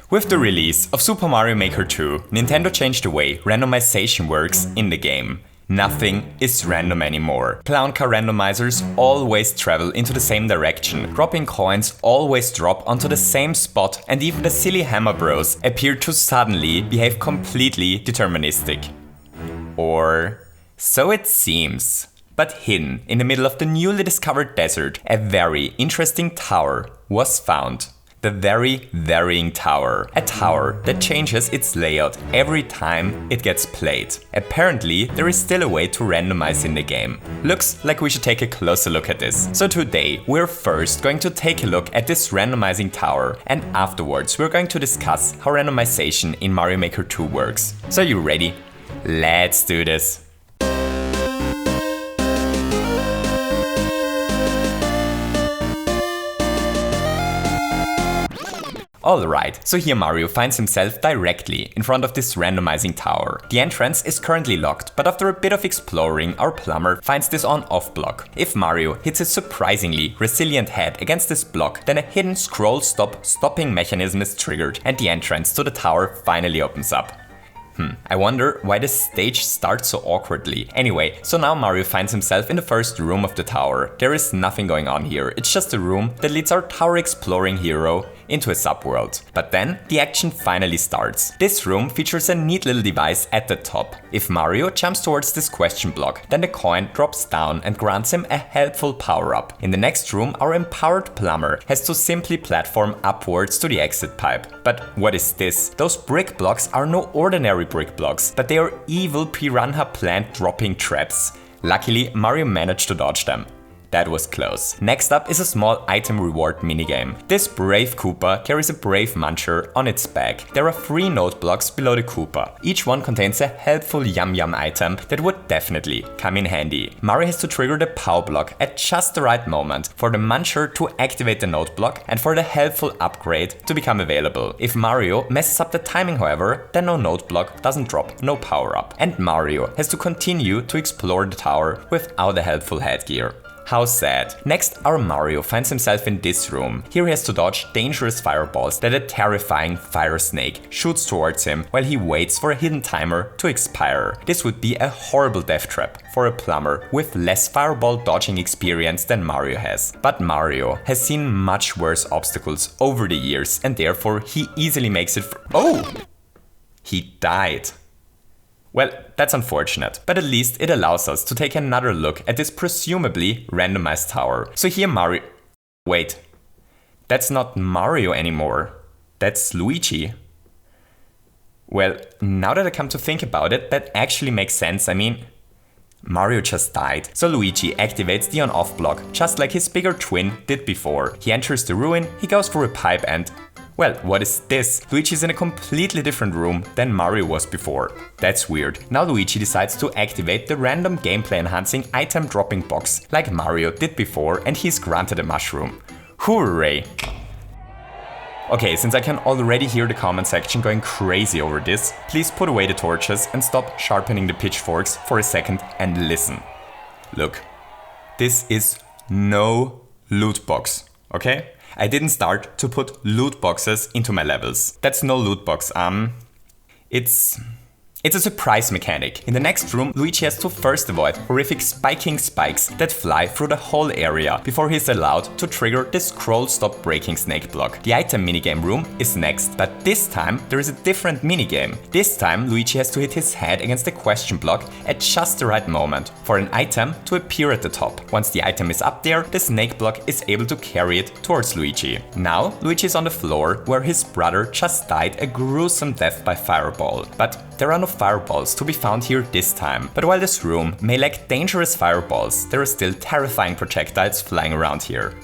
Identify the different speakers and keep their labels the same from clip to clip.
Speaker 1: With the release of Super Mario Maker 2, Nintendo changed the way randomization works in the game. Nothing is random anymore. Clown car randomizers always travel into the same direction, dropping coins always drop onto the same spot, and even the silly Hammer Bros appear to suddenly behave completely deterministic. Or so it seems. But hidden in the middle of the newly discovered desert, a very interesting tower was found. The very varying tower. A tower that changes its layout every time it gets played. Apparently, there is still a way to randomize in the game. Looks like we should take a closer look at this. So today, we're first going to take a look at this randomizing tower, and afterwards we're going to discuss how randomization in Mario Maker 2 works. So you ready? Let's do this! Alright, so here Mario finds himself directly in front of this randomizing tower. The entrance is currently locked, but after a bit of exploring, our plumber finds this on-off block. If Mario hits his surprisingly resilient head against this block, then a hidden scroll stopping mechanism is triggered and the entrance to the tower finally opens up. I wonder why this stage starts so awkwardly. Anyway, so now Mario finds himself in the first room of the tower. There is nothing going on here, it's just a room that leads our tower exploring hero into a subworld. But then the action finally starts. This room features a neat little device at the top. If Mario jumps towards this question block, then the coin drops down and grants him a helpful power-up. In the next room, our empowered plumber has to simply platform upwards to the exit pipe. But what is this? Those brick blocks are no ordinary brick blocks, but they are evil piranha plant dropping traps. Luckily, Mario managed to dodge them. That was close. Next up is a small item reward minigame. This brave Koopa carries a brave muncher on its back. There are 3 note blocks below the Koopa. Each one contains a helpful yum yum item that would definitely come in handy. Mario has to trigger the pow block at just the right moment for the muncher to activate the note block and for the helpful upgrade to become available. If Mario messes up the timing, however, then no note block doesn't drop, no power up. And Mario has to continue to explore the tower without a helpful headgear. How sad. Next, our Mario finds himself in this room. Here he has to dodge dangerous fireballs that a terrifying fire snake shoots towards him while he waits for a hidden timer to expire. This would be a horrible death trap for a plumber with less fireball dodging experience than Mario has. But Mario has seen much worse obstacles over the years and therefore he easily makes it Oh! He died. Well, that's unfortunate, but at least it allows us to take another look at this presumably randomized tower. So here Mario... Wait, that's not Mario anymore, that's Luigi. Well, now that I come to think about it, that actually makes sense. I mean, Mario just died, so Luigi activates the on-off block, just like his bigger twin did before. He enters the ruin, he goes through a pipe and... Well, what is this? Luigi's in a completely different room than Mario was before. That's weird. Now Luigi decides to activate the random gameplay enhancing item dropping box like Mario did before and he's granted a mushroom. Hooray! Okay, since I can already hear the comment section going crazy over this, please put away the torches and stop sharpening the pitchforks for a second and listen. Look, this is no loot box, okay? I didn't start to put loot boxes into my levels. That's no loot box, It's a surprise mechanic. In the next room, Luigi has to first avoid horrific spiking spikes that fly through the whole area before he's allowed to trigger the scroll stop breaking snake block. The item minigame room is next, but this time there is a different minigame. This time Luigi has to hit his head against the question block at just the right moment for an item to appear at the top. Once the item is up there, the snake block is able to carry it towards Luigi. Now Luigi is on the floor where his brother just died a gruesome death by fireball. But there are no fireballs to be found here this time. But while this room may lack dangerous fireballs, there are still terrifying projectiles flying around here.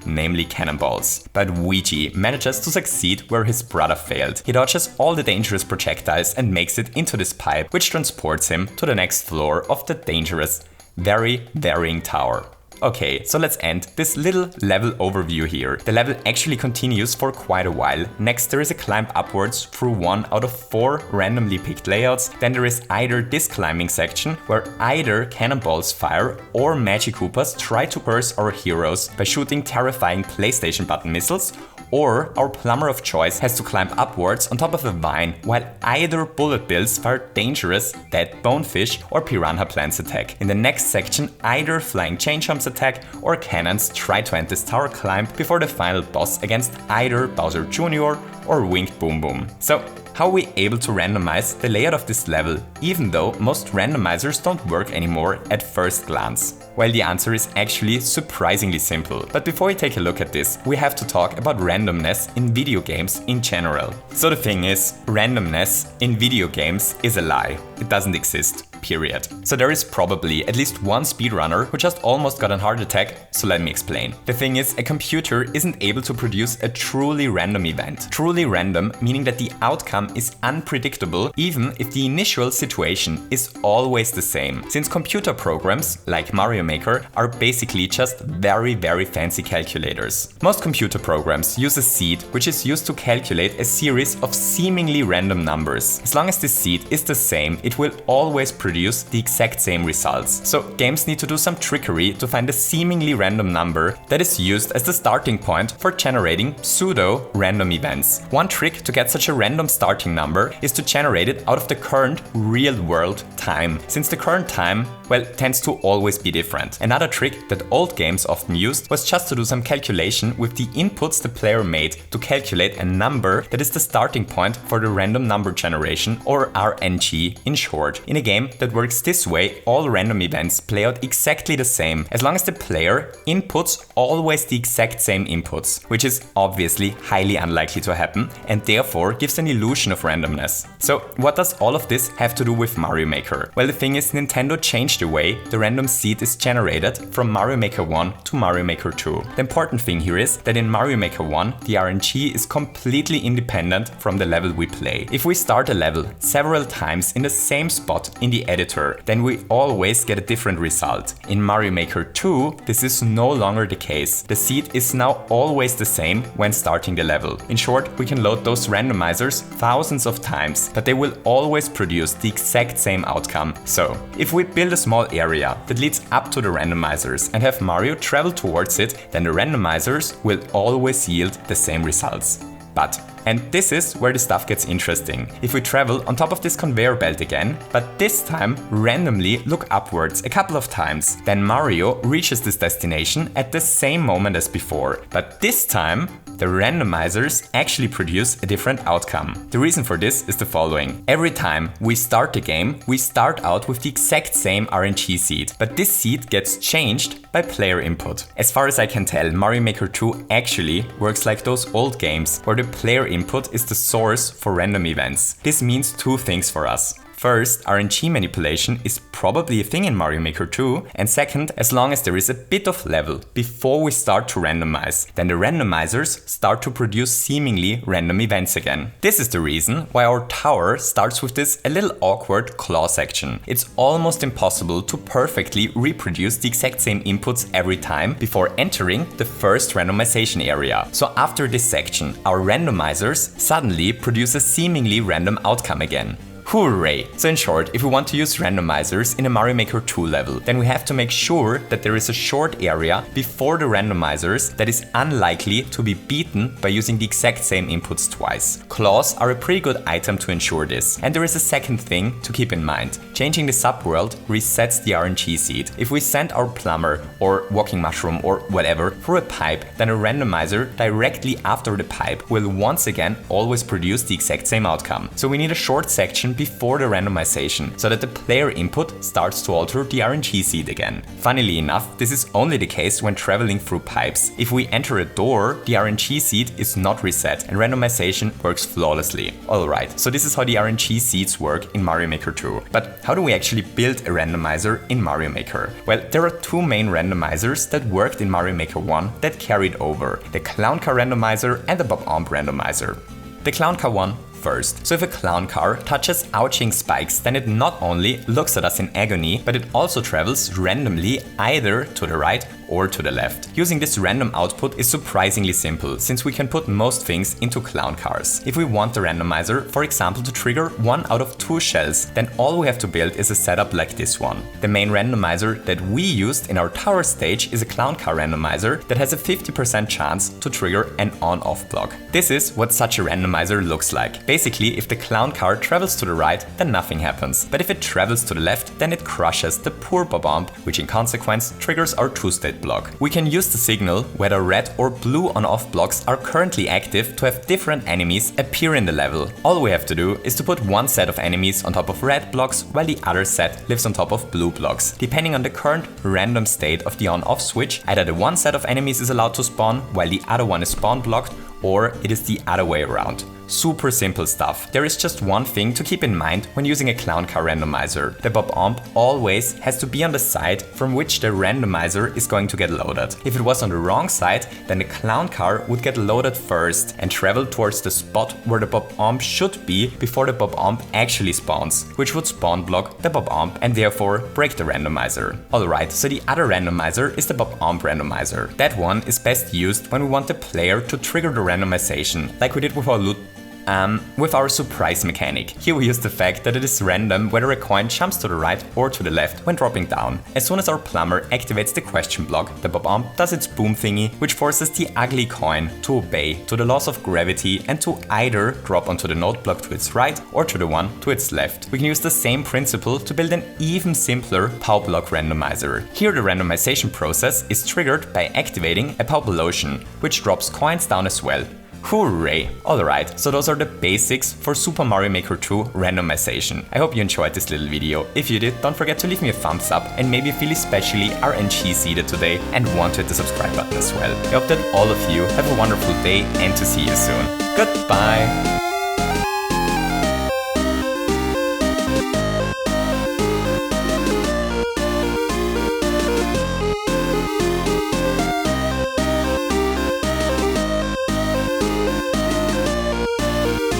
Speaker 1: Namely cannonballs. But Luigi manages to succeed where his brother failed. He dodges all the dangerous projectiles and makes it into this pipe, which transports him to the next floor of the dangerous, very varying tower. Okay, so let's end this little level overview here. The level actually continues for quite a while. Next there is a climb upwards through 1 out of 4 randomly picked layouts. Then there is either this climbing section where either cannonballs fire or Magic Koopas try to curse our heroes by shooting terrifying PlayStation button missiles, or our plumber of choice has to climb upwards on top of a vine while either bullet bills fire dangerous dead bonefish or piranha plants attack. In the next section, either flying chain jumps attack or cannons try to end this tower climb before the final boss against either Bowser Jr. or Winged Boom Boom. So, how are we able to randomize the layout of this level, even though most randomizers don't work anymore at first glance? Well, the answer is actually surprisingly simple. But before we take a look at this, we have to talk about randomness in video games in general. So the thing is, randomness in video games is a lie. It doesn't exist. Period. So there is probably at least one speedrunner who just almost got a heart attack, so let me explain. The thing is, a computer isn't able to produce a truly random event. Truly random meaning that the outcome is unpredictable even if the initial situation is always the same. Since computer programs, like Mario Maker, are basically just very fancy calculators. Most computer programs use a seed which is used to calculate a series of seemingly random numbers. As long as the seed is the same, it will always produce the exact same results. So games need to do some trickery to find a seemingly random number that is used as the starting point for generating pseudo-random events. One trick to get such a random starting number is to generate it out of the current real-world time, since the current time, well, tends to always be different. Another trick that old games often used was just to do some calculation with the inputs the player made to calculate a number that is the starting point for the random number generation, or RNG in short. In a game that works this way, all random events play out exactly the same, as long as the player inputs always the exact same inputs, which is obviously highly unlikely to happen and therefore gives an illusion of randomness. So what does all of this have to do with Mario Maker? Well, the thing is, Nintendo changed the way the random seed is generated from Mario Maker 1 to Mario Maker 2. The important thing here is that in Mario Maker 1, the RNG is completely independent from the level we play. If we start a level several times in the same spot in the editor, then we always get a different result. In Mario Maker 2, this is no longer the case. The seed is now always the same when starting the level. In short, we can load those randomizers thousands of times, but they will always produce the exact same outcome. So, if we build a small area that leads up to the randomizers and have Mario travel towards it, then the randomizers will always yield the same results. But, and this is where the stuff gets interesting. If we travel on top of this conveyor belt again, but this time randomly look upwards a couple of times, then Mario reaches this destination at the same moment as before. But this time, the randomizers actually produce a different outcome. The reason for this is the following. Every time we start the game, we start out with the exact same RNG seed, but this seed gets changed by player input. As far as I can tell, Mario Maker 2 actually works like those old games where the player input is the source for random events. This means two things for us. First, RNG manipulation is probably a thing in Mario Maker 2, and second, as long as there is a bit of level before we start to randomize, then the randomizers start to produce seemingly random events again. This is the reason why our tower starts with this a little awkward claw section. It's almost impossible to perfectly reproduce the exact same inputs every time before entering the first randomization area. So after this section, our randomizers suddenly produce a seemingly random outcome again. Hooray! So in short, if we want to use randomizers in a Mario Maker 2 level, then we have to make sure that there is a short area before the randomizers that is unlikely to be beaten by using the exact same inputs twice. Claws are a pretty good item to ensure this. And there is a second thing to keep in mind. Changing the subworld resets the RNG seed. If we send our plumber or walking mushroom or whatever through a pipe, then a randomizer directly after the pipe will once again always produce the exact same outcome. So we need a short section before the randomization, so that the player input starts to alter the RNG seed again. Funnily enough, this is only the case when traveling through pipes. If we enter a door, the RNG seed is not reset and randomization works flawlessly. Alright, so this is how the RNG seeds work in Mario Maker 2. But how do we actually build a randomizer in Mario Maker? Well, there are two main randomizers that worked in Mario Maker 1 that carried over: the Clown Car randomizer and the Bob Omb randomizer. The Clown Car one first. So if a clown car touches ouching spikes, then it not only looks at us in agony, but it also travels randomly either to the right or to the left. Using this random output is surprisingly simple, since we can put most things into clown cars. If we want the randomizer, for example, to trigger 1 out of 2 shells, then all we have to build is a setup like this one. The main randomizer that we used in our tower stage is a clown car randomizer that has a 50% chance to trigger an on-off block. This is what such a randomizer looks like. Basically, if the clown car travels to the right, then nothing happens. But if it travels to the left, then it crushes the poor bob-omb, which in consequence triggers our 2-state block. We can use the signal whether red or blue on-off blocks are currently active to have different enemies appear in the level. All we have to do is to put one set of enemies on top of red blocks while the other set lives on top of blue blocks. Depending on the current random state of the on-off switch, either the one set of enemies is allowed to spawn while the other one is spawn blocked, or it is the other way around. Super simple stuff. There is just one thing to keep in mind when using a clown car randomizer. The bob-omb always has to be on the side from which the randomizer is going to get loaded. If it was on the wrong side, then the clown car would get loaded first and travel towards the spot where the bob-omb should be before the bob-omb actually spawns, which would spawn block the bob-omb and therefore break the randomizer. Alright, so the other randomizer is the bob-omb randomizer. That one is best used when we want the player to trigger the randomization, like we did with our surprise mechanic. Here we use the fact that it is random whether a coin jumps to the right or to the left when dropping down. As soon as our plumber activates the question block, the bob-omb does its boom thingy, which forces the ugly coin to obey to the laws of gravity and to either drop onto the node block to its right or to the one to its left. We can use the same principle to build an even simpler POW block randomizer. Here the randomization process is triggered by activating a POW Lotion, which drops coins down as well. Hooray! Alright, so those are the basics for Super Mario Maker 2 randomization. I hope you enjoyed this little video. If you did, don't forget to leave me a thumbs up and maybe feel especially RNG seeded today and want to hit the subscribe button as well. I hope that all of you have a wonderful day and to see you soon. Goodbye!